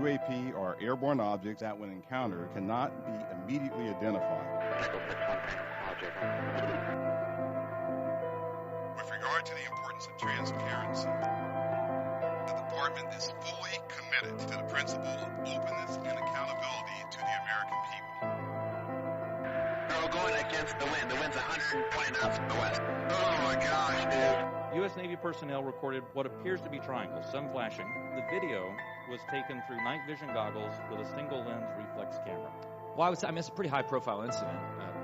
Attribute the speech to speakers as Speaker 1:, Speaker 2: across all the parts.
Speaker 1: UAP are airborne objects that, when encountered, cannot be immediately identified. With regard to the importance of transparency, the Department is fully committed to the principle of openness and accountability to the American people.
Speaker 2: We're going against the wind. The wind's 120 knots from the west. Oh my gosh, dude.
Speaker 3: U.S. Navy personnel recorded what appears to be triangles, some flashing. The video was taken through night vision goggles with a single lens reflex camera.
Speaker 4: Well, it's a pretty high profile incident.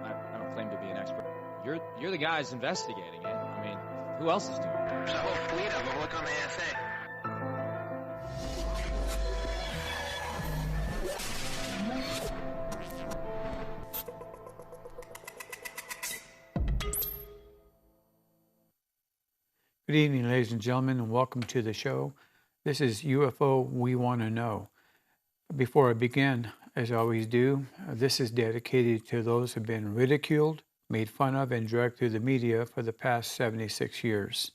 Speaker 4: I don't claim to be an expert. You're the guys investigating it. I mean, who else is doing it?
Speaker 2: There's a whole fleet of them. Look on the ASA.
Speaker 5: Good evening, ladies and gentlemen, and welcome to the show. This is UFO We Want to Know. Before I begin, as I always do, this is dedicated to those who have been ridiculed, made fun of, and dragged through the media for the past 76 years.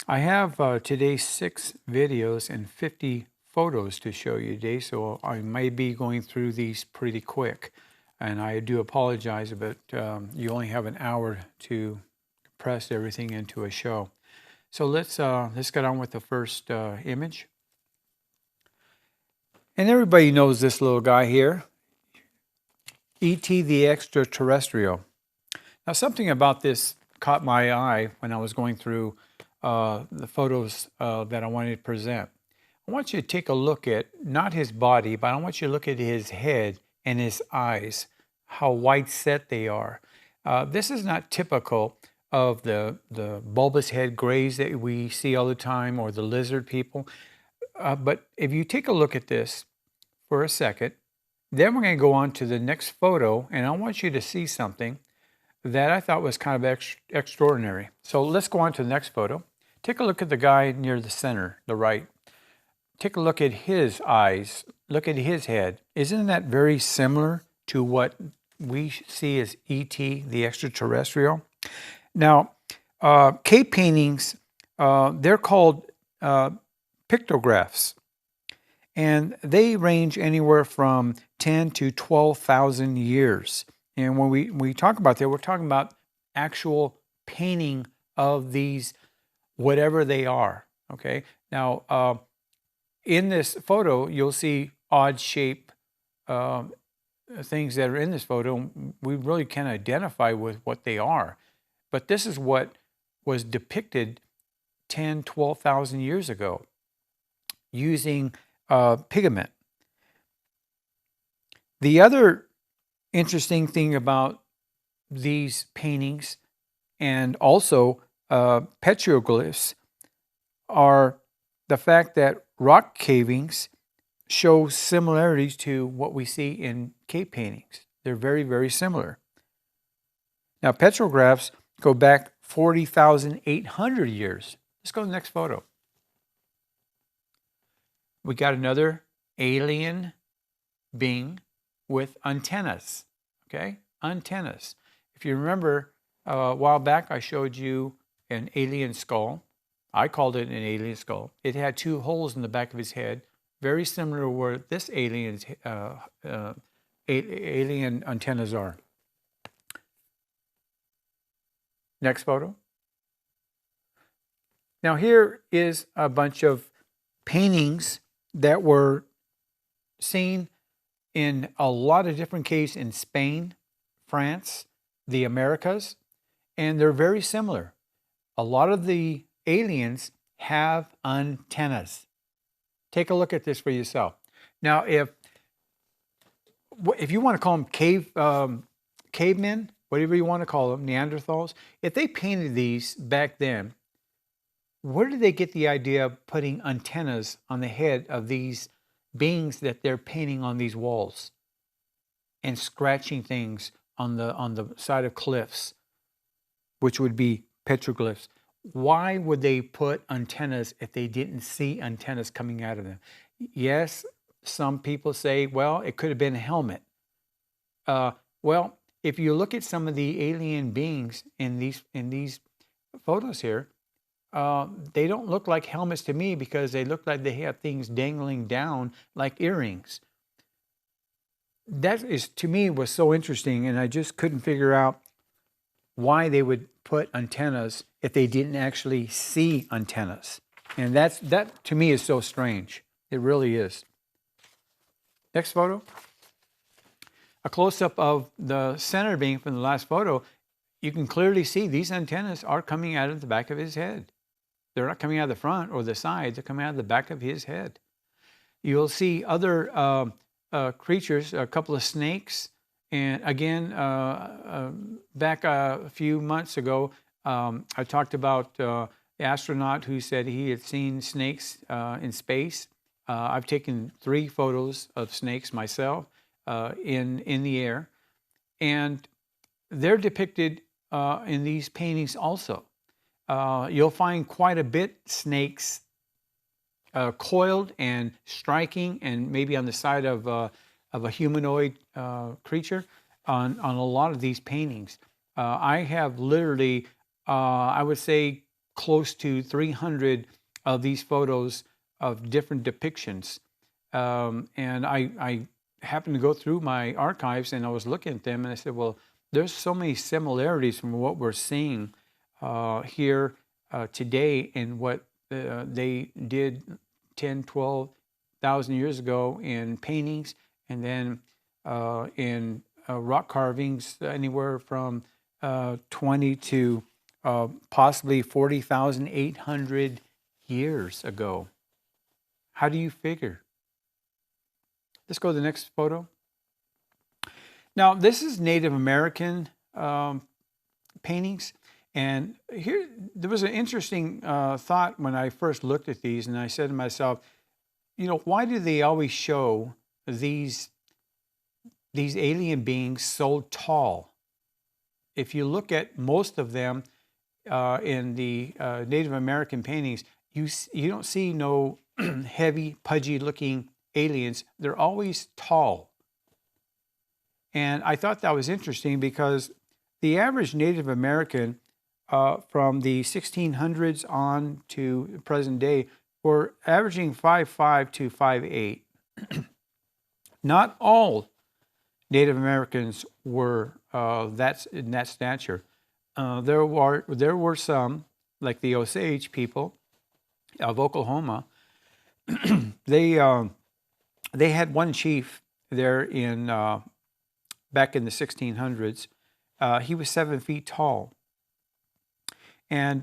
Speaker 5: I have today 6 videos and 50 photos to show you today, so I may be going through these pretty quick. And I do apologize, but you only have an hour to press everything into a show. So let's get on with the first image. And everybody knows this little guy here, E.T. the extraterrestrial. Now, something about this caught my eye when I was going through the photos that I wanted to present. I want you to take a look at not his body, but I want you to look at his head and his eyes, how wide set they are. This is not typical of the bulbous head grays that we see all the time, or the lizard people. But if you take a look at this for a second, then we're going to go on to the next photo, and I want you to see something that I thought was kind of extraordinary. So let's go on to the next photo. Take a look at the guy near the center, the right. Take a look at his eyes. Look at his head. Isn't that very similar to what we see as E.T., the extraterrestrial? Now, cave paintings, they're called pictographs, and they range anywhere from 10 to 12,000 years. And when we talk about that, we're talking about actual painting of these, whatever they are, okay? Now, in this photo, you'll see odd shape things that are in this photo. We really can't identify with what they are. But this is what was depicted 10, 12,000 years ago using pigment. The other interesting thing about these paintings and also petroglyphs are the fact that rock cavings show similarities to what we see in cave paintings. They're very, very similar. Now, petrographs go back 40,800 years. Let's go to the next photo. We got another alien being with antennas, okay? Antennas. If you remember, a while back I showed you an alien skull. I called it an alien skull. It had 2 holes in the back of his head, very similar to where this alien's alien antennas are. Next photo. Now here is a bunch of paintings that were seen in a lot of different caves in Spain, France, the Americas, and they're very similar. A lot of the aliens have antennas. Take a look at this for yourself. Now, if you want to call them cavemen, whatever you want to call them, Neanderthals, if they painted these back then, where did they get the idea of putting antennas on the head of these beings that they're painting on these walls and scratching things on the side of cliffs, which would be petroglyphs? Why would they put antennas if they didn't see antennas coming out of them? Yes, some people say, well, it could have been a helmet. Well, if you look at some of the alien beings in these photos here, they don't look like helmets to me because they look like they have things dangling down like earrings. That is, to me, was so interesting, and I just couldn't figure out why they would put antennas if they didn't actually see antennas. And that to me is so strange. It really is. Next photo. A close-up of the center being from the last photo. You can clearly see these antennas are coming out of the back of his head. They're not coming out of the front or the side. They're coming out of the back of his head. You'll see other creatures, a couple of snakes. And again, back a few months ago, I talked about the astronaut who said he had seen snakes in space. I've taken 3 photos of snakes myself in the air. And they're depicted in these paintings also. You'll find quite a bit snakes coiled and striking, and maybe on the side of a humanoid creature on a lot of these paintings. I have literally, I would say, close to 300 of these photos of different depictions. And I happened to go through my archives, and I was looking at them, and I said, well, there's so many similarities from what we're seeing here today and what they did 10, 12,000 years ago in paintings, and then in rock carvings anywhere from 20 to possibly 40,800 years ago. How do you figure? Let's go to the next photo. Now, this is Native American paintings. And here, there was an interesting thought when I first looked at these, and I said to myself, you know, why do they always show these alien beings so tall? If you look at most of them in the Native American paintings, you don't see no heavy, pudgy-looking aliens. They're always tall. And I thought that was interesting because the average Native American from the 1600s on to present day were averaging 5'5" to 5'8". Not all Native Americans were in that stature. There were some, like the Osage people of Oklahoma. They had one chief there in back in the 1600s. He was 7 feet tall. And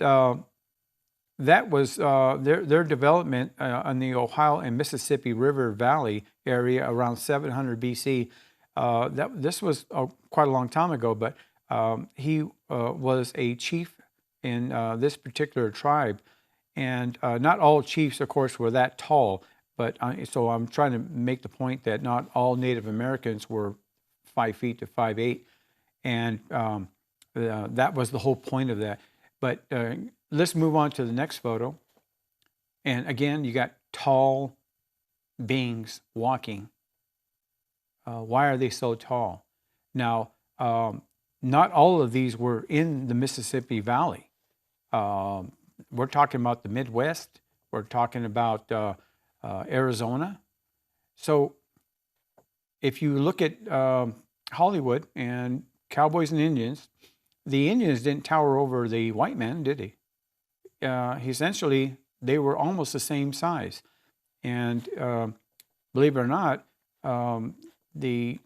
Speaker 5: that was their development on the Ohio and Mississippi River Valley area around 700 BC. This was quite a long time ago, but he was a chief in this particular tribe. And not all chiefs, of course, were that tall. But so I'm trying to make the point that not all Native Americans were 5 feet to 5'8". And that was the whole point of that. But let's move on to the next photo. And again, you got tall beings walking. Why are they so tall? Now, not all of these were in the Mississippi Valley. We're talking about the Midwest. We're talking about Arizona. So if you look at Hollywood and cowboys and Indians, the Indians didn't tower over the white man, did they? Essentially, they were almost the same size. And believe it or not, the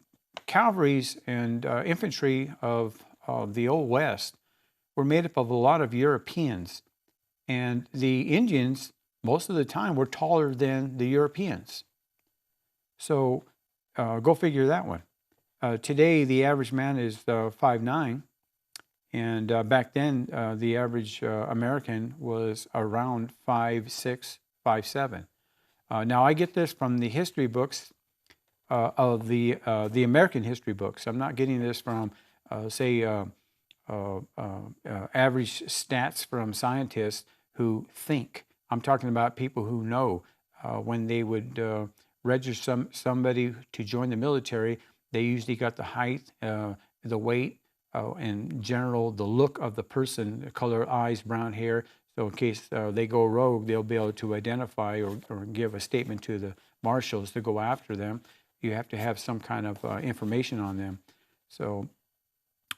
Speaker 5: cavalries and infantry of the Old West were made up of a lot of Europeans. And the Indians, most of the time, were taller than the Europeans. So go figure that one. Today, the average man is 5'9". And back then, the average American was around 5'6", 5'7". Now, I get this from the history books of the American history books. I'm not getting this from, say, average stats from scientists who think. I'm talking about people who know. When they would register somebody to join the military, they usually got the height, the weight, in general, the look of the person, the color, eyes, brown hair, So in case they go rogue, they'll be able to identify or give a statement to the marshals to go after them. You have to have some kind of information on them. So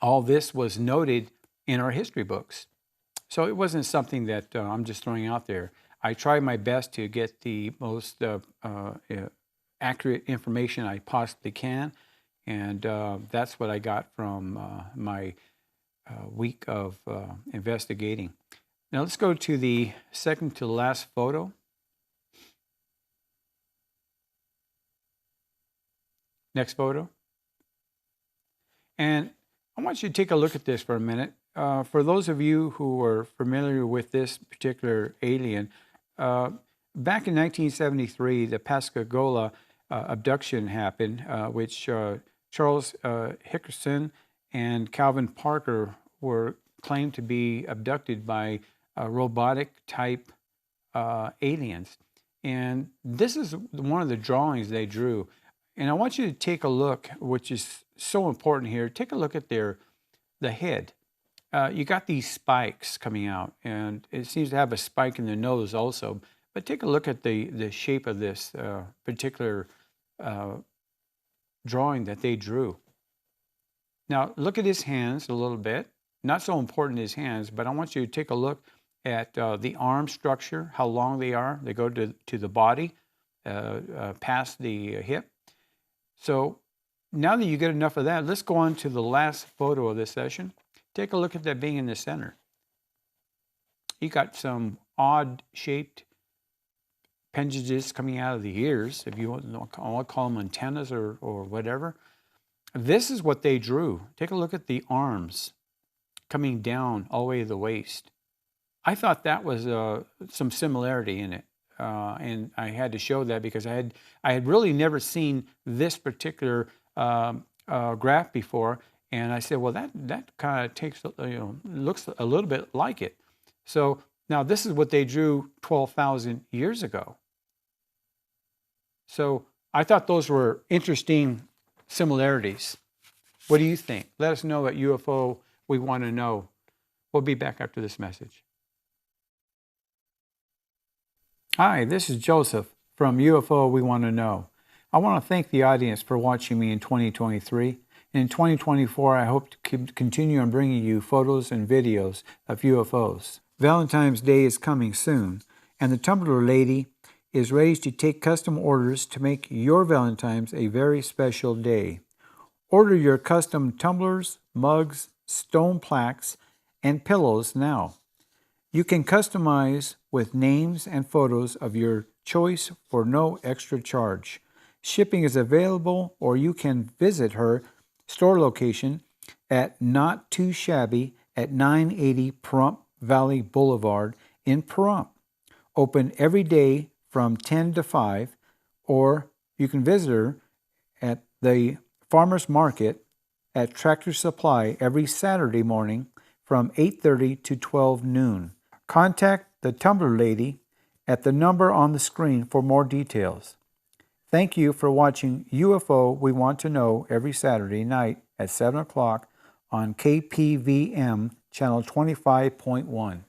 Speaker 5: all this was noted in our history books. So it wasn't something that I'm just throwing out there. I try my best to get the most accurate information I possibly can, and that's what I got from my week of investigating. Now let's go to the second to last photo. Next photo. And I want you to take a look at this for a minute. For those of you who are familiar with this particular alien, back in 1973, the Pascagoula abduction happened, which Charles Hickerson and Calvin Parker were claimed to be abducted by robotic type aliens. And this is one of the drawings they drew. And I want you to take a look, which is so important here. Take a look at the head. You got these spikes coming out, and it seems to have a spike in the nose also. But take a look at the shape of this particular drawing that they drew. Now, look at his hands a little bit. Not so important his hands, but I want you to take a look at the arm structure, how long they are. They go to the body, past the hip. So now that you get enough of that, let's go on to the last photo of this session. Take a look at that being in the center. You got some odd-shaped appendages coming out of the ears, if you want to call them antennas or whatever. This is what they drew. Take a look at the arms coming down all the way to the waist. I thought that was some similarity in it. And I had to show that because I had really never seen this particular graph before, and I said, well, that kind of takes looks a little bit like it. So now this is what they drew 12,000 years ago. So I thought those were interesting similarities. What do you think? Let us know at UFO We Want to Know. We'll be back after this message. Hi, this is Joseph from UFO We Want to Know. I want to thank the audience for watching me in 2023. In 2024, I hope to continue on bringing you photos and videos of UFOs. Valentine's Day is coming soon, and the Tumbler Lady is ready to take custom orders to make your Valentine's a very special day. Order your custom tumblers, mugs, stone plaques, and pillows now. You can customize with names and photos of your choice for no extra charge. Shipping is available, or you can visit her store location at Not Too Shabby at 980 Pahrump Valley Boulevard in Pahrump. Open every day from 10 to 5, or you can visit her at the Farmers Market at Tractor Supply every Saturday morning from 8:30 to 12 noon. Contact the Tumbler Lady at the number on the screen for more details. Thank you for watching UFO We Want to Know every Saturday night at 7 o'clock on KPVM channel 25.1.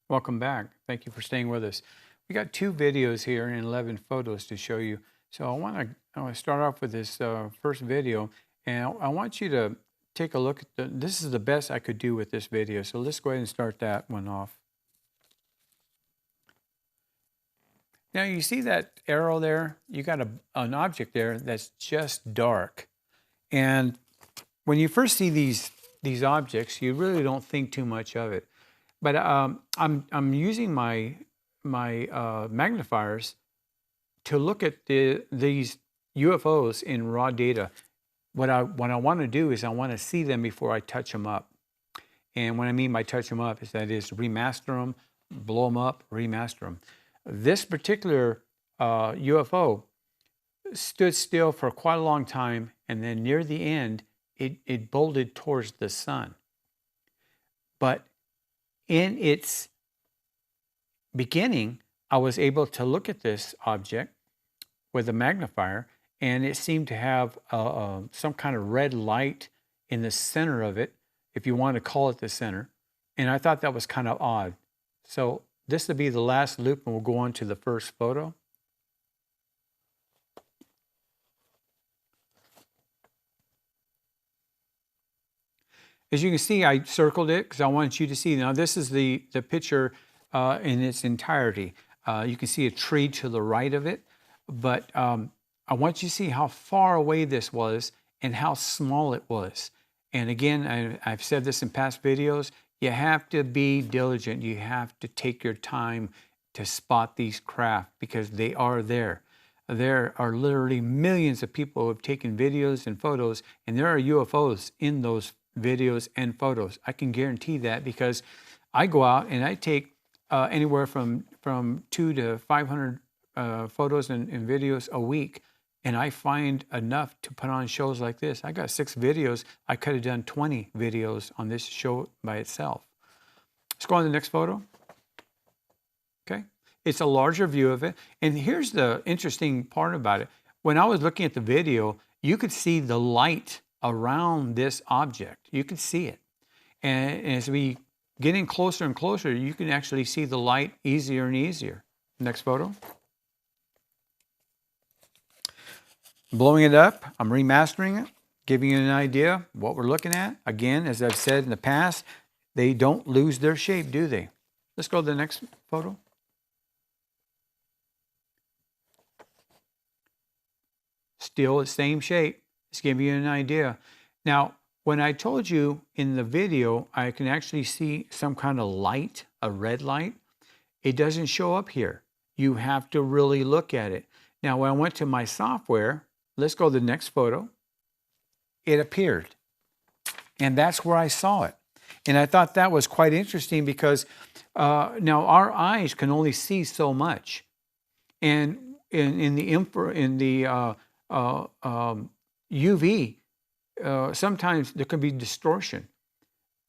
Speaker 5: Welcome back. Thank you for staying with us. We got 2 videos here and 11 photos to show you. So I want to start off with this first video, and I want you to take a look at this is the best I could do with this video. So let's go ahead and start that one off. Now you see that arrow there? You got an object there that's just dark. And when you first see these objects, you really don't think too much of it. But I'm using my magnifiers to look at these UFOs in raw data. What I want to do is I want to see them before I touch them up. And what I mean by touch them up is that is remaster them, blow them up, remaster them. This particular UFO stood still for quite a long time, and then near the end, it bolted towards the sun. But in its beginning, I was able to look at this object with a magnifier, and it seemed to have some kind of red light in the center of it, if you want to call it the center. And I thought that was kind of odd. So this will be the last loop, and we'll go on to the first photo. As you can see, I circled it because I wanted you to see. Now, this is the picture in its entirety. You can see a tree to the right of it, but I want you to see how far away this was and how small it was. And again, I've said this in past videos, you have to be diligent. You have to take your time to spot these craft because they are there. There are literally millions of people who have taken videos and photos, and there are UFOs in those videos and photos. I can guarantee that because I go out and I take anywhere from 200 to 500 photos and videos a week, and I find enough to put on shows like this. I got 6 videos. I could have done 20 videos on this show by itself. Let's go on to the next photo. Okay. It's a larger view of it. And here's the interesting part about it. When I was looking at the video, you could see the light around this object. You could see it. And as we get in closer and closer, you can actually see the light easier and easier. Next photo. Blowing it up, I'm remastering it, giving you an idea what we're looking at. Again, as I've said in the past, they don't lose their shape, do they? Let's go to the next photo. Still the same shape. Just giving you an idea. Now, when I told you in the video, I can actually see some kind of light, a red light. It doesn't show up here. You have to really look at it. Now, when I went to my software, let's go to the next photo. It appeared. And that's where I saw it. And I thought that was quite interesting because now our eyes can only see so much. And in the UV, sometimes there can be distortion.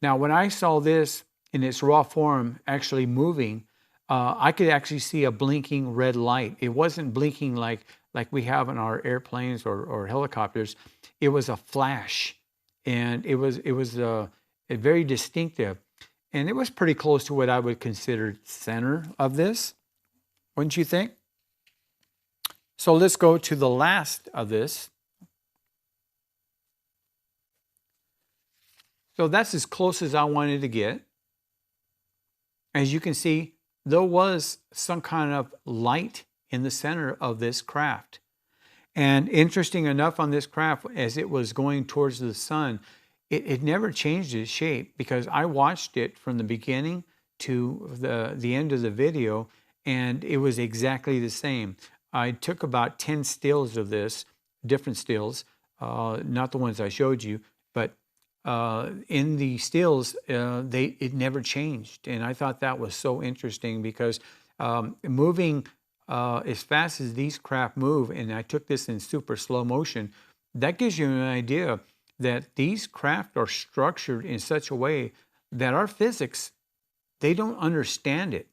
Speaker 5: Now, when I saw this in its raw form actually moving, I could actually see a blinking red light. It wasn't blinking like we have in our airplanes or helicopters. It was a flash, and it was very distinctive, and it was pretty close to what I would consider center of this. Wouldn't you think? So let's go to the last of this. So that's as close as I wanted to get. As you can see, there was some kind of light in the center of this craft. And interesting enough on this craft, as it was going towards the sun, it never changed its shape because I watched it from the beginning to the end of the video, and it was exactly the same. I took about 10 stills of this, different stills, not the ones I showed you, but in the stills, it never changed. And I thought that was so interesting because moving as fast as these craft move, and I took this in super slow motion, that gives you an idea that these craft are structured in such a way that our physics, they don't understand it.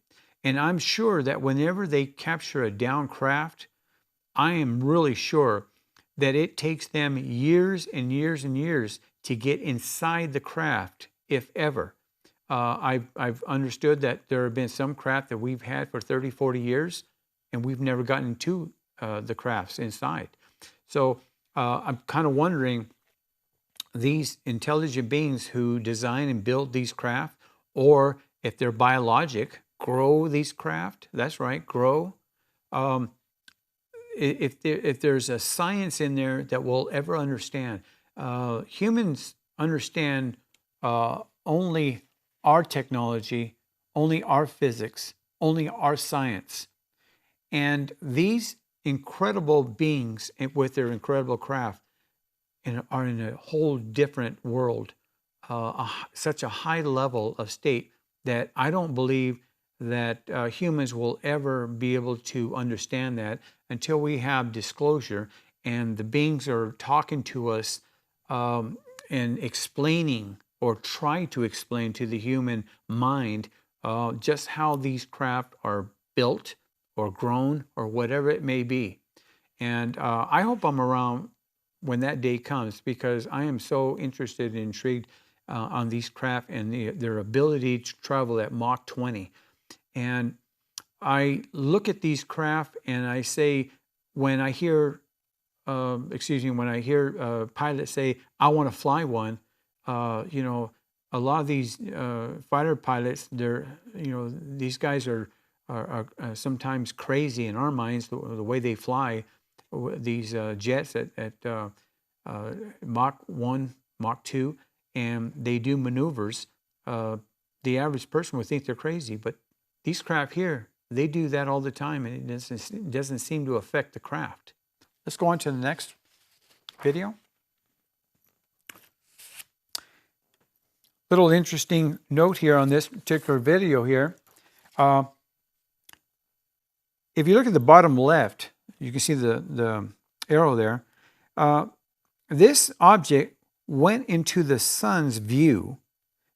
Speaker 5: And I'm sure that whenever they capture a down craft, I am really sure that it takes them years and years and years to get inside the craft, if ever. I've understood that there have been some craft that we've had for 30, 40 years, and we've never gotten to the crafts inside. So I'm kind of wondering, these intelligent beings who design and build these craft, or if they're biologic, grow these craft. That's right, grow. If there's a science in there that we'll ever understand, humans understand only our technology, only our physics, only our science. And these incredible beings with their incredible craft are in a whole different world, such a high level of state that I don't believe that humans will ever be able to understand that until we have disclosure and the beings are talking to us and explaining or try to explain to the human mind just how these craft are built or grown or whatever it may be. And I hope I'm around when that day comes, because I am so interested and intrigued on these craft and their ability to travel at Mach 20. And I look at these craft and I say, when I hear pilots say, "I want to fly one," a lot of these fighter pilots, these guys are sometimes crazy in our minds, the way they fly these jets at Mach 1, Mach 2, and they do maneuvers. The average person would think they're crazy, but these craft here, they do that all the time, and it doesn't seem to affect the craft. Let's go on to the next video. Little interesting note here on this particular video here. If you look at the bottom left, you can see the arrow there. This object went into the sun's view,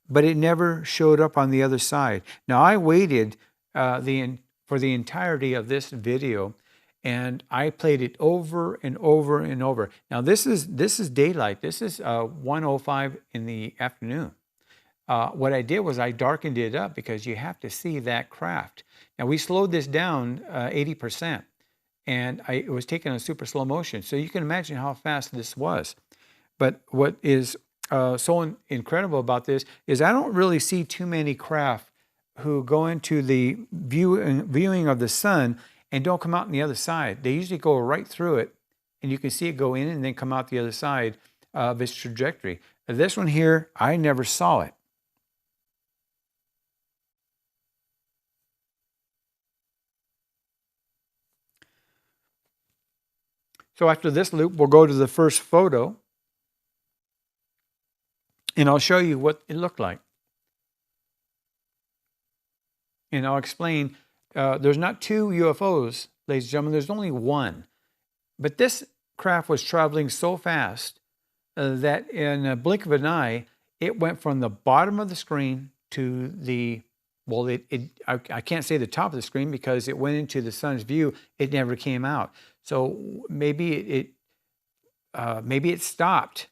Speaker 5: but it never showed up on the other side. Now, I waited for the entirety of this video, and I played it over and over and over. Now, this is daylight. This is 1:05 in the afternoon. What I did was I darkened it up because you have to see that craft. Now, we slowed this down 80%, and it was taken in super slow motion. So you can imagine how fast this was. But what is so incredible about this is I don't really see too many craft who go into the viewing of the sun and don't come out on the other side. They usually go right through it, and you can see it go in and then come out the other side of its trajectory. This one here, I never saw it. So after this loop, we'll go to the first photo, and I'll show you what it looked like. And I'll explain, there's not two UFOs, ladies and gentlemen, there's only one. But this craft was traveling so fast that in a blink of an eye, it went from the bottom of the screen to the, well, I can't say the top of the screen because it went into the sun's view. It never came out. So maybe it stopped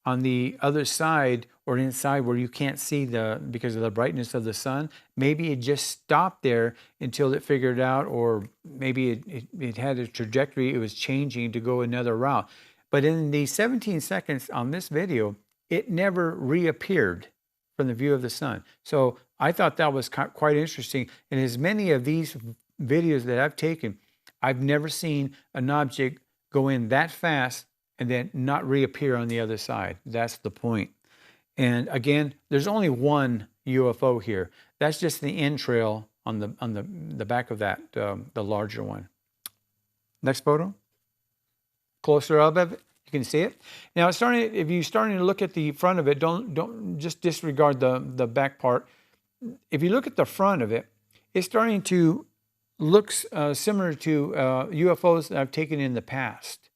Speaker 5: on the other side or inside where you can't see because of the brightness of the sun. Maybe it just stopped there until it figured out, or maybe it had a trajectory, it was changing to go another route. But in the 17 seconds on this video, it never reappeared from the view of the sun. So I thought that was quite interesting. And as many of these videos that I've taken, I've never seen an object go in that fast and then not reappear on the other side. That's the point. And again, there's only one UFO here. That's just the entrail on the back of that, the larger one. Next photo. Closer up of it, you can see it. Now, if you're starting to look at the front of it, don't just disregard the back part. If you look at the front of it, it's starting to look similar to UFOs that I've taken in the past.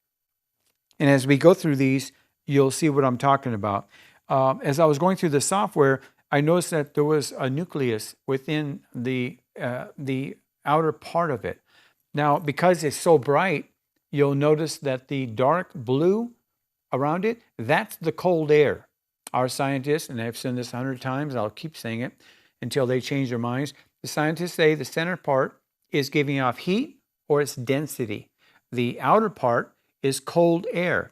Speaker 5: And as we go through these, you'll see what I'm talking about. As I was going through the software, I noticed that there was a nucleus within the outer part of it. Now, because it's so bright, you'll notice that the dark blue around it, that's the cold air. Our scientists, and I've said this 100 times, I'll keep saying it until they change their minds. The scientists say the center part is giving off heat or its density. The outer part is cold air.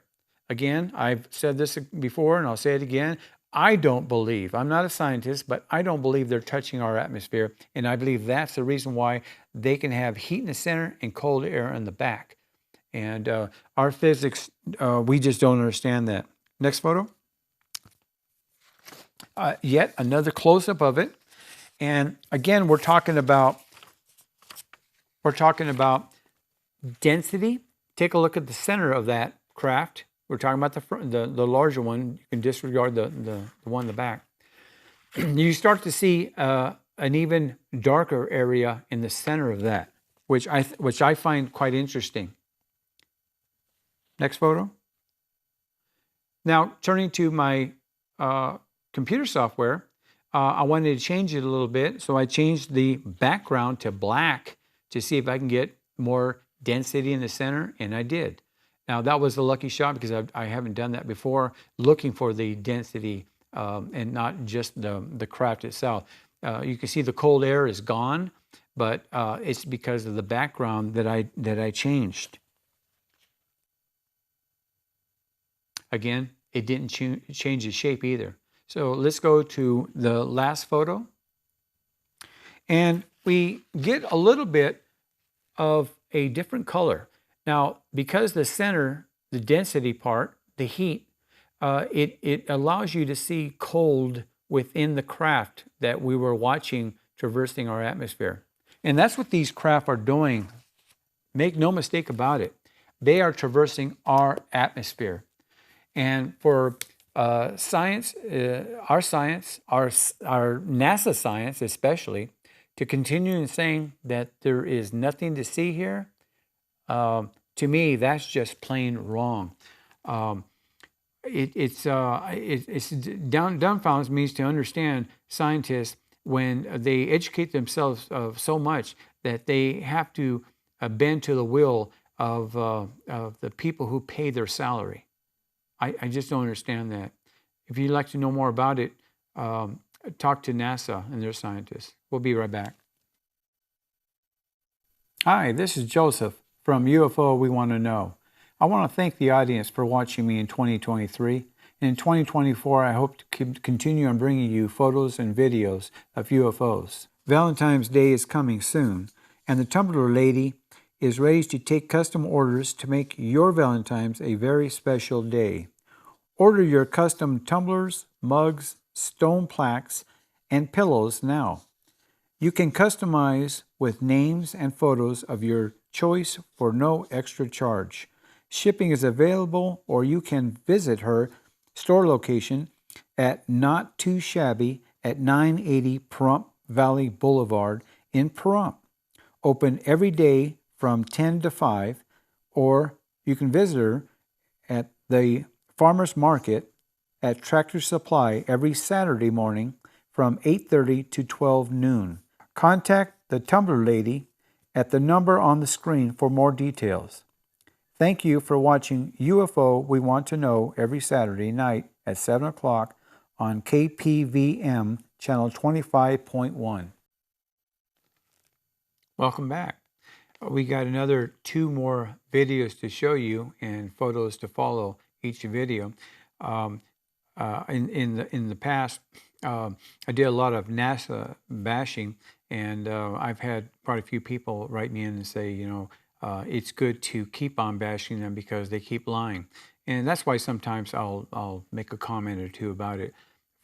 Speaker 5: Again, I've said this before and I'll say it again. I don't believe, I'm not a scientist, but I don't believe they're touching our atmosphere. And I believe that's the reason why they can have heat in the center and cold air in the back. And our physics, we just don't understand that. Next photo. Yet another close-up of it. And again, we're talking about density. Take a look at the center of that craft. We're talking about the larger one. You can disregard the one in the back. You start to see an even darker area in the center of that, which I find quite interesting. Next photo. Now, turning to my computer software, I wanted to change it a little bit, so I changed the background to black to see if I can get more density in the center, and I did. Now, that was a lucky shot because I haven't done that before, looking for the density and not just the craft itself. You can see the cold air is gone, but it's because of the background that I changed. Again, it didn't change the shape either. So let's go to the last photo. And we get a little bit of a different color. Now, because the center, the density part, the heat, it allows you to see cold within the craft that we were watching traversing our atmosphere. And that's what these craft are doing. Make no mistake about it. They are traversing our atmosphere. And for science, our NASA science especially, to continue in saying that there is nothing to see here, to me, that's just plain wrong. It's dumbfounds means to understand scientists when they educate themselves so much that they have to bend to the will of the people who pay their salary. I just don't understand that. If you'd like to know more about it, talk to NASA and their scientists. We'll be right back. Hi, this is Joseph from UFO We Want to Know. I want to thank the audience for watching me in 2023. And in 2024, I hope to continue on bringing you photos and videos of UFOs. Valentine's Day is coming soon, and the Tumbler Lady is ready to take custom orders to make your Valentine's a very special day. Order your custom tumblers, mugs, stone plaques, and pillows now. You can customize with names and photos of your choice for no extra charge. Shipping is available, or you can visit her store location at Not Too Shabby at 980 Pahrump Valley Boulevard in Pahrump. Open every day from 10 to 5, or you can visit her at the Farmers Market at Tractor Supply every Saturday morning from 8:30 to 12 noon. Contact the Tumbler Lady at the number on the screen for more details. Thank you for watching UFO We Want to Know every Saturday night at 7 o'clock on KPVM channel 25.1. Welcome back. We got another 2 more videos to show you and photos to follow each video. In the past, I did a lot of NASA bashing, and I've had quite a few people write me in and say, it's good to keep on bashing them because they keep lying. And that's why sometimes I'll make a comment or two about it.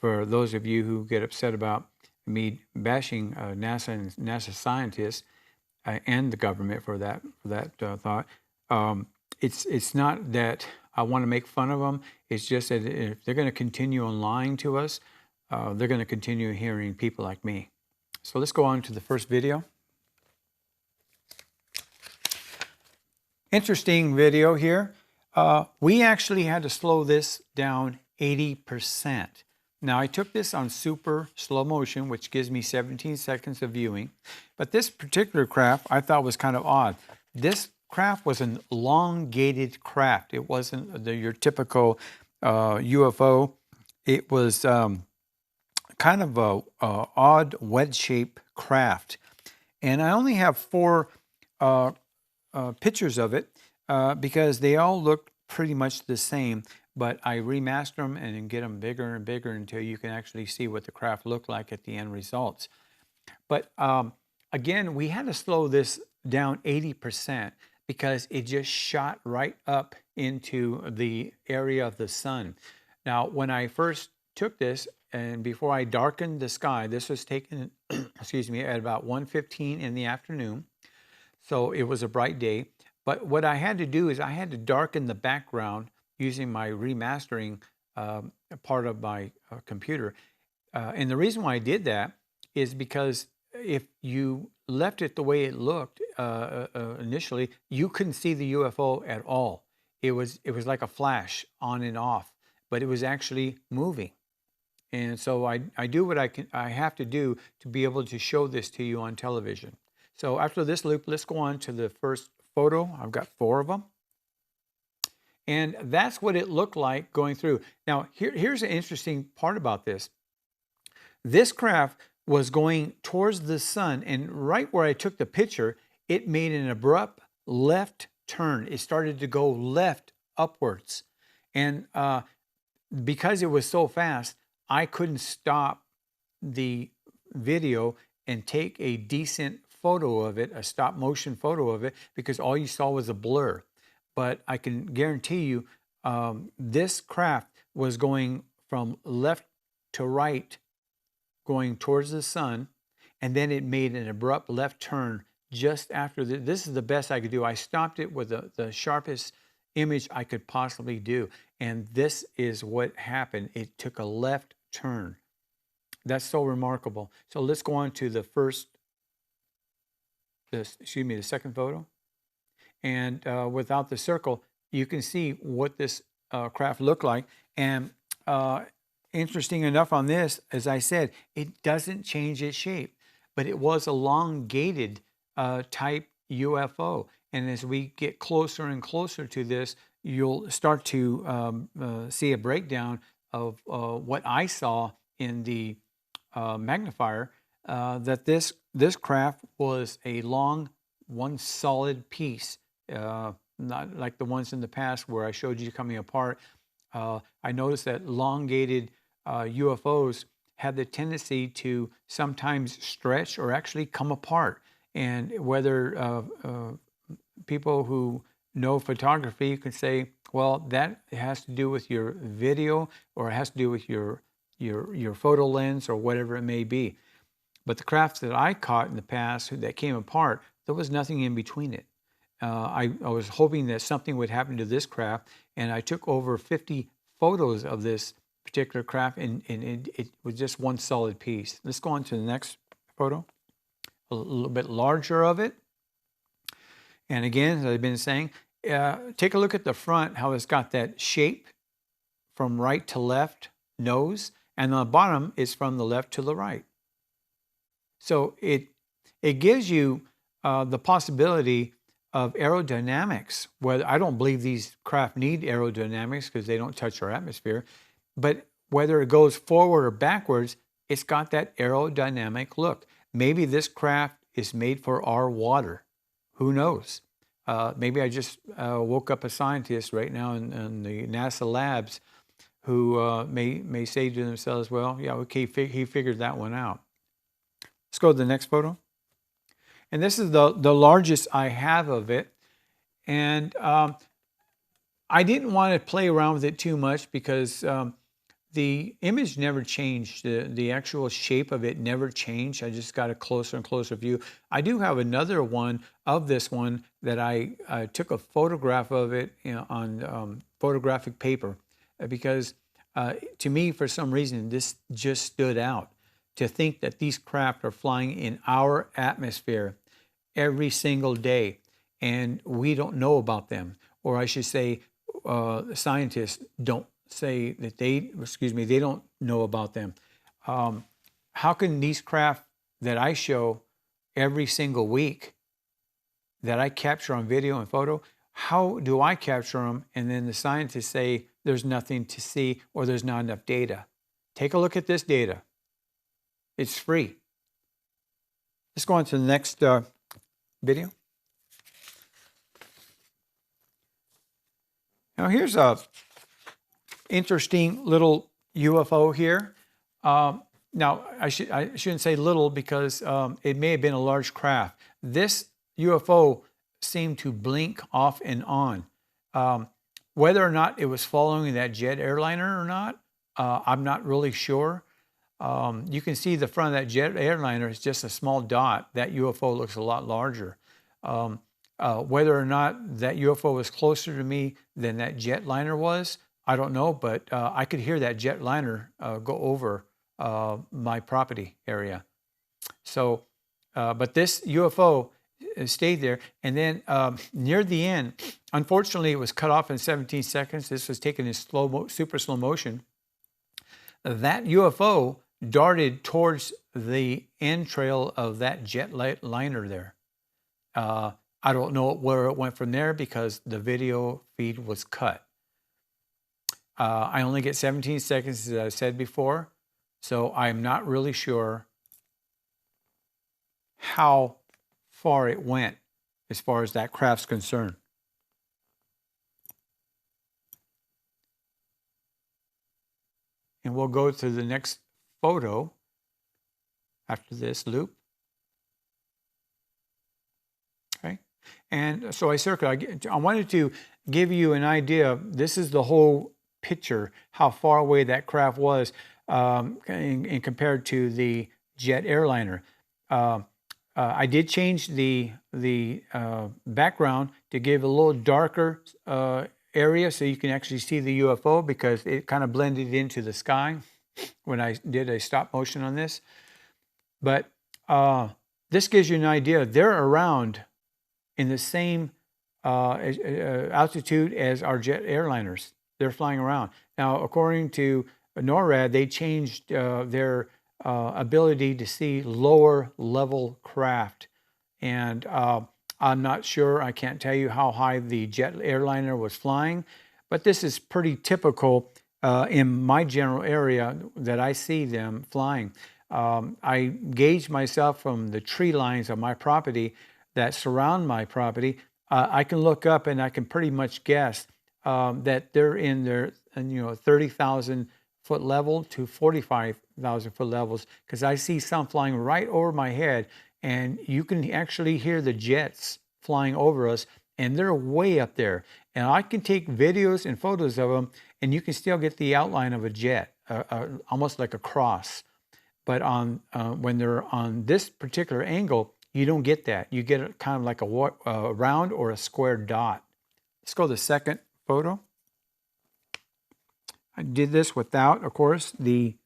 Speaker 5: For those of you who get upset about me bashing NASA and NASA scientists and the government for that thought, it's not that I want to make fun of them. It's just that if they're going to continue on lying to us, they're going to continue hearing people like me. So let's go on to the first video. Interesting video here. We actually had to slow this down 80%. Now, I took this on super slow motion, which gives me 17 seconds of viewing. But this particular craft I thought was kind of odd. This craft was an elongated craft. It wasn't your typical UFO. It was kind of a odd wedge-shaped craft. And I only have 4 pictures of it because they all look pretty much the same, but I remaster them and get them bigger and bigger until you can actually see what the craft looked like at the end results. But again, we had to slow this down 80% because it just shot right up into the area of the sun. Now, when I first took this, and before I darkened the sky, this was taken, excuse me, at about 1:15 in the afternoon. So it was a bright day. But what I had to do is I had to darken the background using my remastering part of my computer. And the reason why I did that is because if you left it the way it looked initially, you couldn't see the UFO at all. It was like a flash on and off, but it was actually moving. And so I do what I have to do to be able to show this to you on television. So after this loop, let's go on to the first photo. I've got 4 of them. And that's what it looked like going through. Now, here's an interesting part about this. This craft was going towards the sun, and right where I took the picture, it made an abrupt left turn. It started to go left upwards. And because it was so fast, I couldn't stop the video and take a decent photo of it, a stop motion photo of it, because all you saw was a blur. But I can guarantee you this craft was going from left to right, going towards the sun, and then it made an abrupt left turn just after this is the best I could do. I stopped it with the sharpest image I could possibly do, and this is what happened. It took a left turn. That's so remarkable. So let's go on to the second photo. And without the circle, you can see what this craft looked like. And interesting enough on this, as I said, it doesn't change its shape, but it was elongated type UFO. And as we get closer and closer to this, you'll start to see a breakdown of what I saw in the magnifier, that this craft was a long, one solid piece, not like the ones in the past where I showed you coming apart. I noticed that elongated UFOs have the tendency to sometimes stretch or actually come apart. And whether people who know photography can say, well, that has to do with your video, or it has to do with your photo lens, or whatever it may be. But the crafts that I caught in the past that came apart, there was nothing in between it. I was hoping that something would happen to this craft, and I took over 50 photos of this particular craft, and it was just one solid piece. Let's go on to the next photo. A little bit larger of it. And again, as I've been saying, take a look at the front, how it's got that shape from right to left nose, and on the bottom is from the left to the right. So it gives you the possibility of aerodynamics. Whether I don't believe these craft need aerodynamics because they don't touch our atmosphere, but whether it goes forward or backwards, it's got that aerodynamic look. Maybe this craft is made for our water. Who knows? Maybe I just woke up a scientist right now in the NASA labs who may say to themselves, well, yeah, okay, he figured that one out. Let's go to the next photo. And this is the largest I have of it. And I didn't want to play around with it too much because the image never changed. The actual shape of it never changed. I just got a closer and closer view. I do have another one of this one that I took a photograph of it on photographic paper because to me, for some reason, this just stood out. To think that these craft are flying in our atmosphere every single day, and we don't know about them. Or I should say, scientists don't say that they don't know about them. How can these craft that I show every single week, that I capture on video and photo, how do I capture them? And then the scientists say there's nothing to see or there's not enough data. Take a look at this data. It's free. Let's go on to the next video. Now here's a interesting little UFO here. Now I shouldn't say little because it may have been a large craft. This UFO seemed to blink off and on. Whether or not it was following that jet airliner or not, I'm not really sure. You can see the front of that jet airliner is just a small dot. That UFO looks a lot larger. Whether or not that UFO was closer to me than that jetliner was, I don't know, but I could hear that jetliner go over my property area. So, but this UFO stayed there. And then near the end, unfortunately, it was cut off in 17 seconds. This was taken in super slow motion. That UFO darted towards the end trail of that jetliner there. I don't know where it went from there because the video feed was cut. I only get 17 seconds, as I said before, so I'm not really sure how far it went as far as that craft's concerned. And we'll go to the next photo after this loop. Okay, and so I circled. I wanted to give you an idea. This is the whole picture, how far away that craft was in compared to the jet airliner. I did change the background to give a little darker area so you can actually see the UFO, because it kind of blended into the sky when I did a stop motion on this. But this gives you an idea. They're around in the same altitude as our jet airliners. They're flying around. Now, according to NORAD, they changed their ability to see lower level craft. And I'm not sure, I can't tell you how high the jet airliner was flying, but this is pretty typical in my general area that I see them flying. I gauge myself from the tree lines of my property that surround my property. I can look up and I can pretty much guess that they're in their 30,000 foot level to 45,000 foot levels, because I see some flying right over my head, and you can actually hear the jets flying over us, and they're way up there. And I can take videos and photos of them, and you can still get the outline of a jet, almost like a cross. But on when they're on this particular angle, you don't get that. You get it kind of like a round or a square dot. Let's go to the second photo. I did this without, of course, the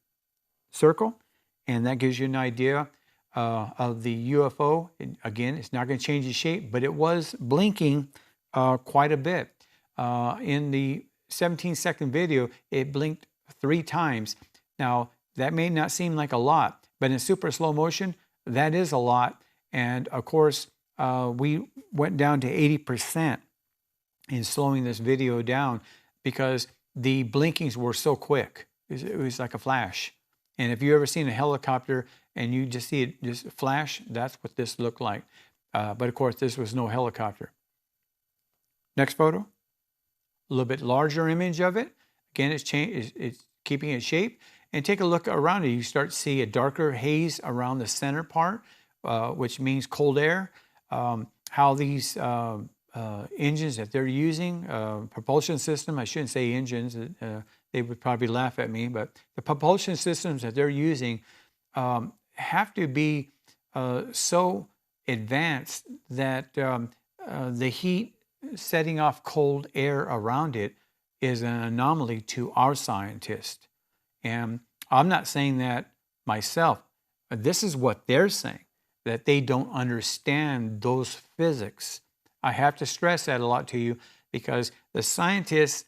Speaker 5: circle, and that gives you an idea of the UFO. Again, it's not going to change the shape, but it was blinking quite a bit. In the 17-second video, it blinked 3 times. Now, that may not seem like a lot, but in super slow motion, that is a lot. And of course, we went down to 80% in slowing this video down because the blinkings were so quick. It was like a flash. And if you've ever seen a helicopter and you just see it just flash, that's what this looked like. But of course, this was no helicopter. Next photo. A little bit larger image of it. Again, it's keeping its shape. And take a look around it. You start to see a darker haze around the center part, which means cold air. How these engines that they're using, propulsion system, I shouldn't say engines, they would probably laugh at me, but the propulsion systems that they're using have to be so advanced that the heat setting off cold air around it is an anomaly to our scientists. And I'm not saying that myself. This is what they're saying, that they don't understand those physics. I have to stress that a lot to you, because the scientists,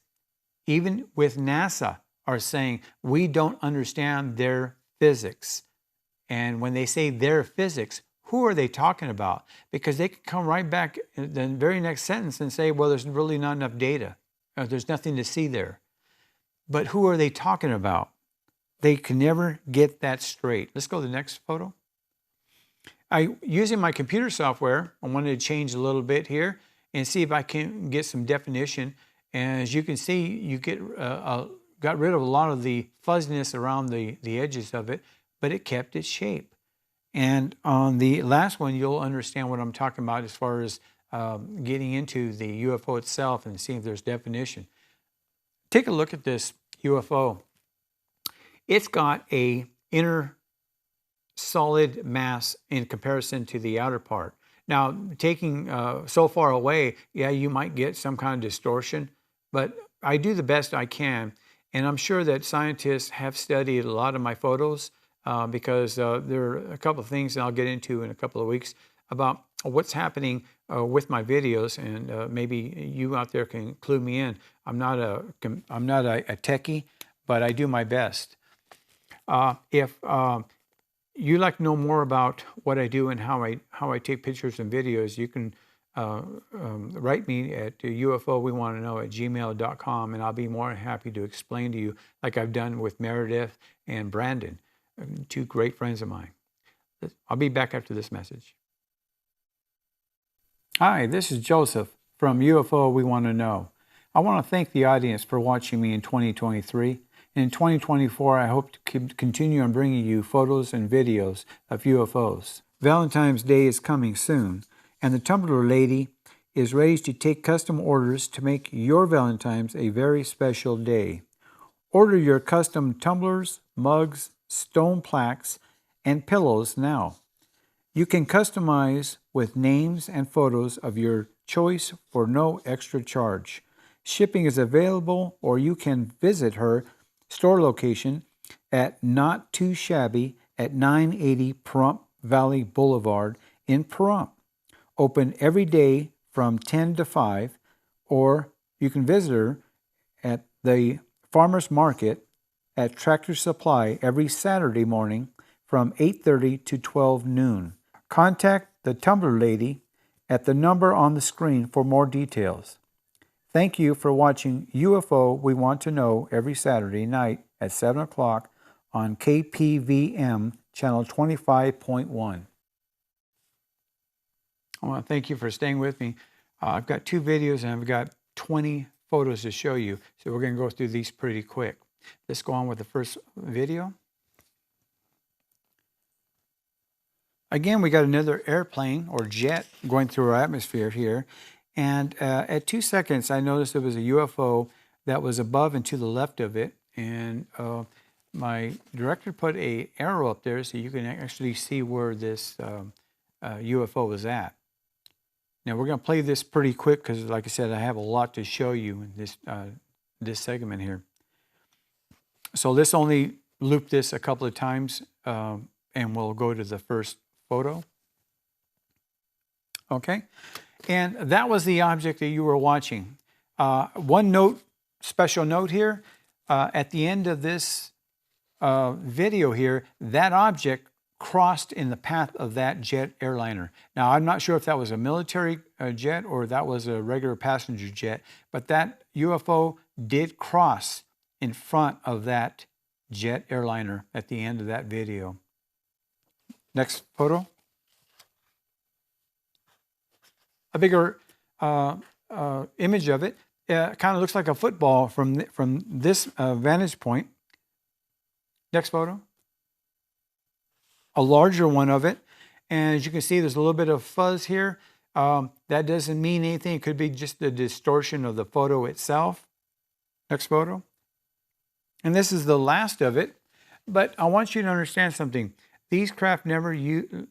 Speaker 5: even with NASA, are saying we don't understand their physics. And when they say their physics, who are they talking about? Because they could come right back in the very next sentence and say, well, there's really not enough data. There's nothing to see there. But who are they talking about? They can never get that straight. Let's go to the next photo. Using my computer software, I wanted to change a little bit here and see if I can get some definition. And as you can see, you got rid of a lot of the fuzziness around the edges of it, but it kept its shape. And on the last one, you'll understand what I'm talking about as far as getting into the UFO itself and seeing if there's definition. Take a look at this UFO. It's got a inner solid mass in comparison to the outer part. Now, taking so far away, yeah, you might get some kind of distortion, but I do the best I can. And I'm sure that scientists have studied a lot of my photos because there are a couple of things that I'll get into in a couple of weeks about what's happening with my videos, and maybe you out there can clue me in. I'm not a techie, but I do my best. If you'd like to know more about what I do and how I take pictures and videos, you can write me at UFO@gmail.com, and I'll be more than happy to explain to you, like I've done with Meredith and Brandon, two great friends of mine. I'll be back after this message. Hi, this is Joseph from UFO We Want to Know. I want to thank the audience for watching me in 2023. And in 2024, I hope to continue on bringing you photos and videos of UFOs. Valentine's Day is coming soon, and the Tumbler Lady is ready to take custom orders to make your Valentine's a very special day. Order your custom tumblers, mugs, stone plaques, and pillows now. You can customize with names and photos of your choice for no extra charge. Shipping is available, or you can visit her store location at Not Too Shabby at 980 Pahrump Valley Boulevard in Pahrump. Open every day from 10 to 5, or you can visit her at the Farmers Market at Tractor Supply every Saturday morning from 8:30 to 12 noon. Contact the Tumbler Lady at the number on the screen for more details. Thank you for watching UFO We Want to Know every Saturday night at 7 o'clock on KPVM channel 25.1. I want to thank you for staying with me. I've got 2 videos and I've got 20 photos to show you, so we're going to go through these pretty quick. Let's go on with the first video. Again, we got another airplane or jet going through our atmosphere here. And at 2 seconds, I noticed there was a UFO that was above and to the left of it. And my director put an arrow up there so you can actually see where this UFO was at. Now, we're going to play this pretty quick because, like I said, I have a lot to show you in this segment here. So let's only loop this a couple of times, and we'll go to the first photo. Okay, and that was the object that you were watching. One note, special note here, at the end of this video here, that object crossed in the path of that jet airliner. Now, I'm not sure if that was a military jet or that was a regular passenger jet, but that UFO did cross in front of that jet airliner at the end of that video. Next photo. A bigger image of it. Kind of looks like a football from this vantage point. Next photo. A larger one of it. And as you can see, there's a little bit of fuzz here. That doesn't mean anything. It could be just the distortion of the photo itself. Next photo. And this is the last of it. But I want you to understand something. These craft never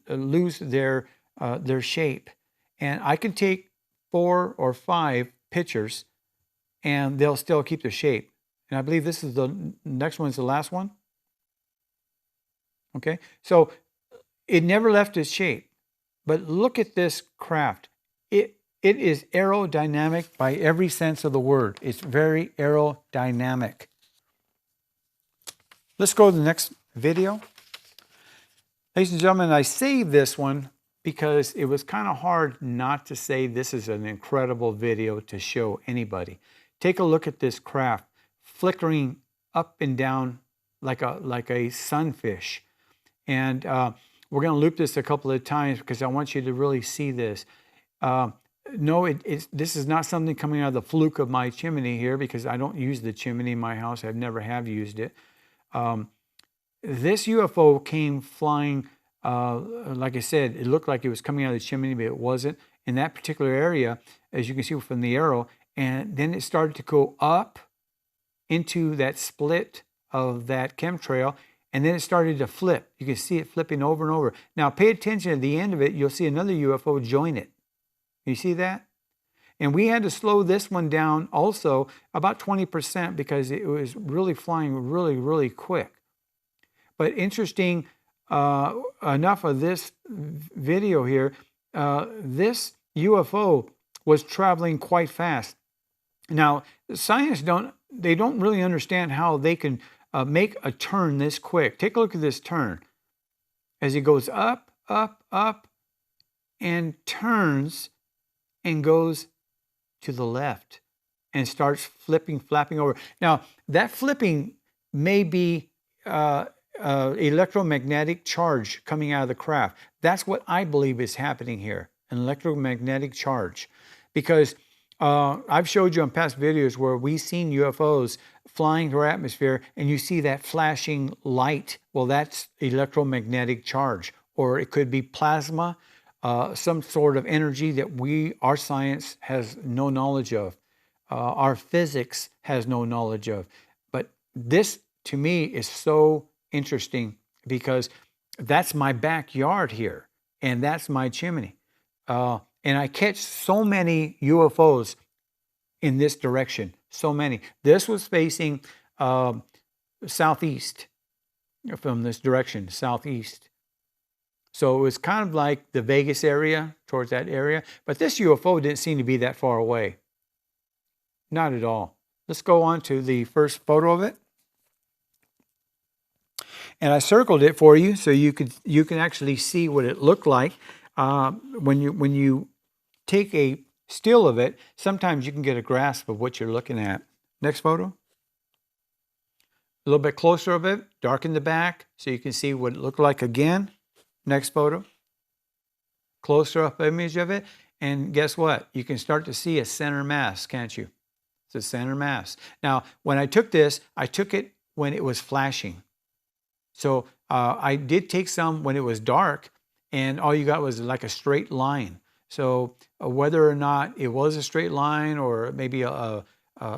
Speaker 5: lose their shape. And I can take 4 or 5 pictures and they'll still keep their shape. And I believe this is the next one's the last one. Okay, so it never left its shape. But look at this craft. It is aerodynamic by every sense of the word. It's very aerodynamic. Let's go to the next video. Ladies and gentlemen, I saved this one because it was kind of hard not to say this is an incredible video to show anybody. Take a look at this craft flickering up and down like a sunfish. And we're going to loop this a couple of times because I want you to really see this. No, this is not something coming out of the fluke of my chimney here because I don't use the chimney in my house. I've never have used it. This UFO came flying, like I said, it looked like it was coming out of the chimney, but it wasn't. In that particular area, as you can see from the arrow, and then it started to go up into that split of that chemtrail, and then it started to flip. You can see it flipping over and over. Now, pay attention at the end of it, you'll see another UFO join it. You see that? And we had to slow this one down also about 20% because it was really flying really, really quick. But interesting enough of this video here, this UFO was traveling quite fast. Now, scientists don't really understand how they can make a turn this quick. Take a look at this turn. As it goes up, up, up, and turns and goes to the left and starts flapping over. Now, that flipping may be electromagnetic charge coming out of the craft. That's what I believe is happening here, an electromagnetic charge. Because I've showed you on past videos where we've seen UFOs flying through our atmosphere and you see that flashing light. Well, that's electromagnetic charge, or it could be plasma, some sort of energy that our science has no knowledge of. Our physics has no knowledge of. But this, to me, is so interesting because that's my backyard here, and that's my chimney. And I catch so many UFOs in this direction, so many. This was facing southeast from this direction, southeast. So it was kind of like the Vegas area, towards that area. But this UFO didn't seem to be that far away. Not at all. Let's go on to the first photo of it. And I circled it for you so you can actually see what it looked like. When you take a still of it, sometimes you can get a grasp of what you're looking at. Next photo. A little bit closer of it, darken the back so you can see what it looked like again. Next photo. Closer up image of it. And guess what? You can start to see a center mass, can't you? It's a center mass. Now, when I took this, I took it when it was flashing. So I did take some when it was dark, and all you got was like a straight line. So whether or not it was a straight line or maybe a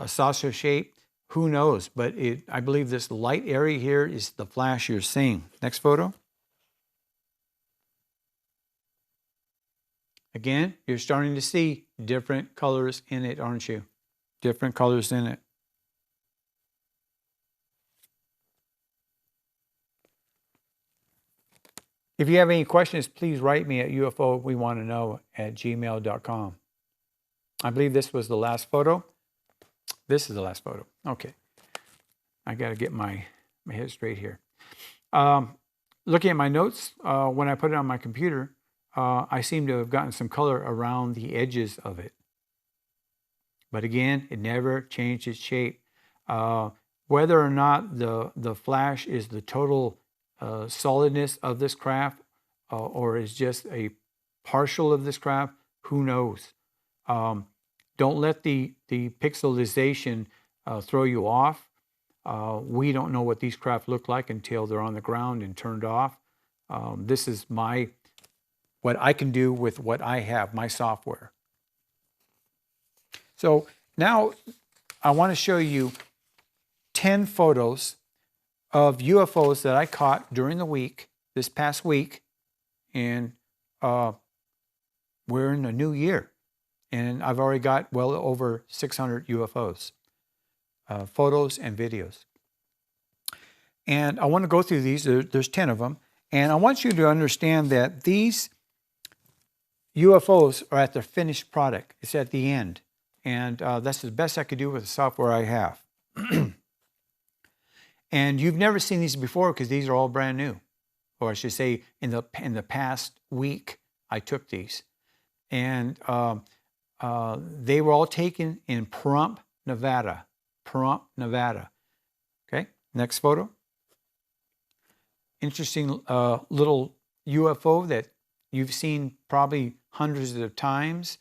Speaker 5: saucer shape, who knows? But I believe this light area here is the flash you're seeing. Next photo. Again, you're starting to see different colors in it, aren't you? Different colors in it. If you have any questions, please write me at UFOWeWantToKnow@gmail.com. I believe this was the last photo. This is the last photo. Okay. I got to get my head straight here. Looking at my notes, when I put it on my computer, I seem to have gotten some color around the edges of it. But again, it never changed its shape. Whether or not the flash is the total solidness of this craft or is just a partial of this craft, who knows? Don't let the pixelization throw you off. We don't know what these craft look like until they're on the ground and turned off. This is what I can do with what I have, my software. So now I want to show you 10 photos of UFOs that I caught during the week, this past week, and we're in a new year. And I've already got well over 600 UFOs, photos and videos. And I want to go through these. There's 10 of them. And I want you to understand that these UFOs are at their finished product. It's at the end. And that's the best I could do with the software I have. And you've never seen these before because these are all brand new. Or I should say, in the past week, I took these. And they were all taken in Pahrump, Nevada. Pahrump, Nevada. Okay, next photo. Interesting little UFO that you've seen probably hundreds of times.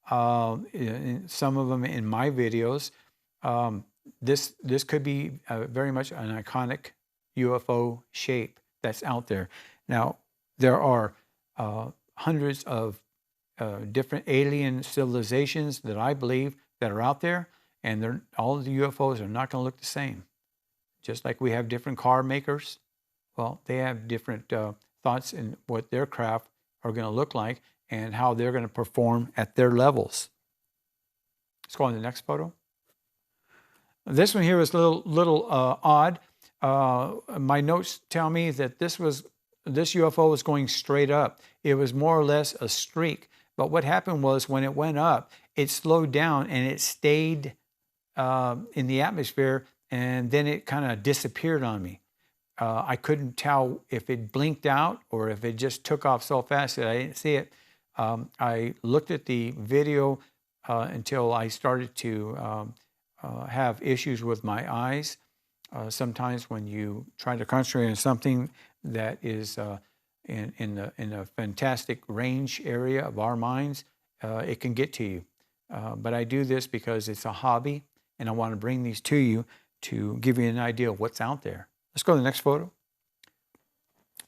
Speaker 5: Some of them in my videos. This could be very much an iconic UFO shape that's out there. Now, there are hundreds of different alien civilizations that I believe that are out there, and all of the UFOs are not going to look the same. Just like we have different car makers, well, they have different thoughts in what their craft are going to look like and how they're going to perform at their levels. Let's go on to the next photo. This one here is a little odd. My notes tell me that this UFO was going straight up. It was more or less a streak. But what happened was when it went up, it slowed down and it stayed in the atmosphere, and then it kind of disappeared on me. I couldn't tell if it blinked out or if it just took off so fast that I didn't see it. I looked at the video until I started to have issues with my eyes. Sometimes when you try to concentrate on something that is in a fantastic range area of our minds, it can get to you. But I do this because it's a hobby, and I want to bring these to you to give you an idea of what's out there. Let's go to the next photo.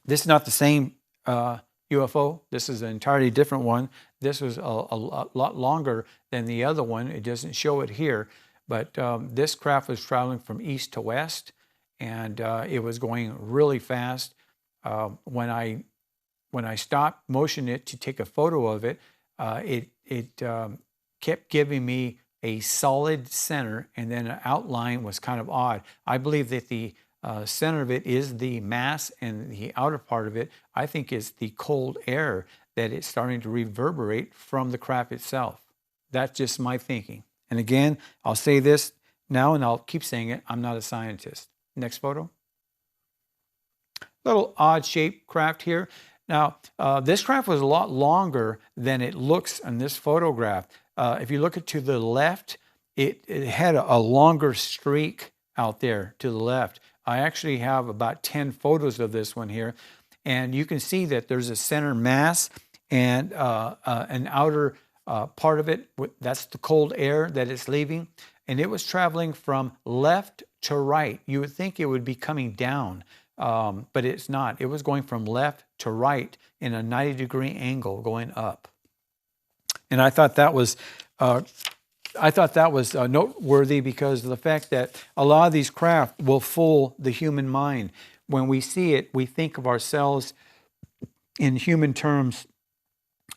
Speaker 5: This is not the same UFO. This is an entirely different one. This was a lot longer than the other one. It doesn't show it here, but this craft was traveling from east to west, and it was going really fast. When I stopped, motioned it to take a photo of it, it kept giving me a solid center, and then an outline was kind of odd. I believe that the center of it is the mass, and the outer part of it, I think, is the cold air that it's starting to reverberate from the craft itself. That's just my thinking. And again, I'll say this now, and I'll keep saying it, I'm not a scientist. Next photo. Little odd-shaped craft here. Now, this craft was a lot longer than it looks in this photograph. If you look to the left, it had a longer streak out there to the left. I actually have about 10 photos of this one here, and you can see that there's a center mass and an outer part of it. That's the cold air that it's leaving, and it was traveling from left to right. You would think it would be coming down, but it's not. It was going from left to right in a 90-degree angle going up. And I thought that was noteworthy because of the fact that a lot of these craft will fool the human mind. When we see it, we think of ourselves in human terms.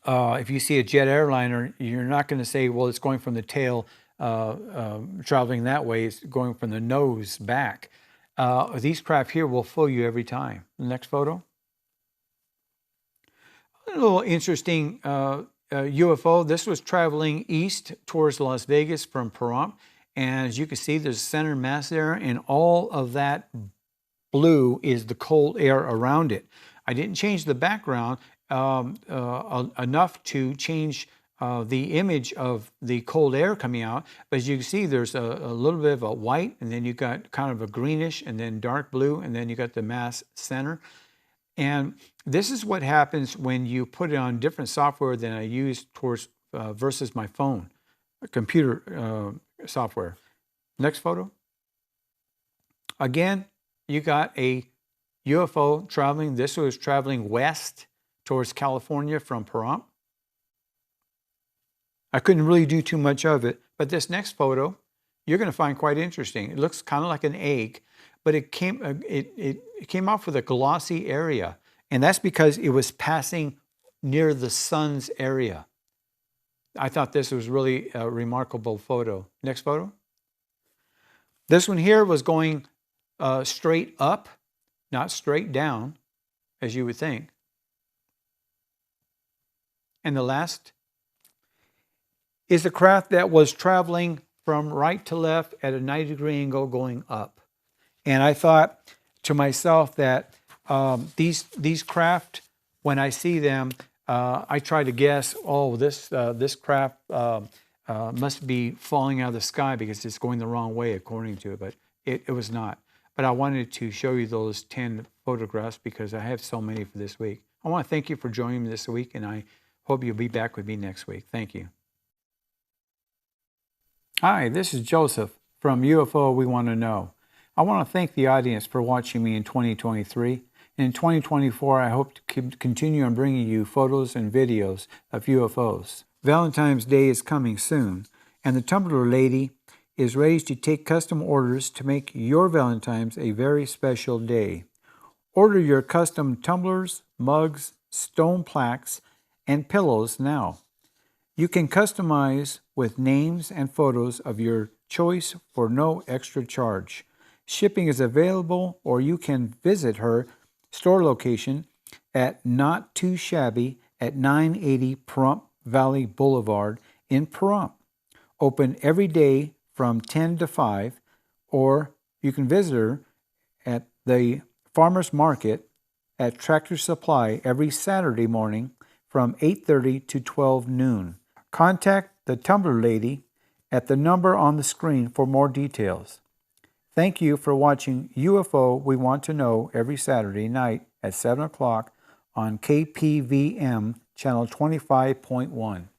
Speaker 5: If you see a jet airliner, you're not going to say, well, it's going from the tail, traveling that way. It's going from the nose back. These craft here will fool you every time. Next photo. A little interesting UFO. This was traveling east towards Las Vegas from Pahrump, and as you can see, there's a center mass there, and all of that blue is the cold air around it. I didn't change the background enough to change the image of the cold air coming out, but as you can see, there's a little bit of a white, and then you got kind of a greenish, and then dark blue, and then you got the mass center. And this is what happens when you put it on different software than I use versus my phone, computer software. Next photo. Again, you got a UFO traveling. This was traveling west towards California from Pahrump. I couldn't really do too much of it, but this next photo, you're going to find quite interesting. It looks kind of like an egg, but it came off with a glossy area, and that's because it was passing near the sun's area. I thought this was really a remarkable photo. Next photo. This one here was going straight up, not straight down, as you would think. And the last is a craft that was traveling from right to left at a 90-degree angle going up. And I thought to myself that these craft, when I see them, I try to guess, oh, this craft must be falling out of the sky because it's going the wrong way according to it, but it was not. But I wanted to show you those 10 photographs because I have so many for this week. I want to thank you for joining me this week, and I hope you'll be back with me next week. Thank you. Hi, this is Joseph from UFO We Want to Know. I want to thank the audience for watching me in 2023. In 2024, I hope to continue on bringing you photos and videos of UFOs. Valentine's Day is coming soon, and the Tumbler Lady is ready to take custom orders to make your Valentine's a very special day. Order your custom tumblers, mugs, stone plaques, and pillows now. You can customize with names and photos of your choice for no extra charge. Shipping is available, or you can visit her store location at Not Too Shabby at 980 Pahrump Valley Boulevard in Pahrump. Open every day from 10 to 5, or you can visit her at the Farmers Market at Tractor Supply every Saturday morning from 8:30 to 12 noon. Contact the Tumblr lady at the number on the screen for more details. Thank you for watching UFO We Want to Know every Saturday night at 7 o'clock on KPVM channel 25.1.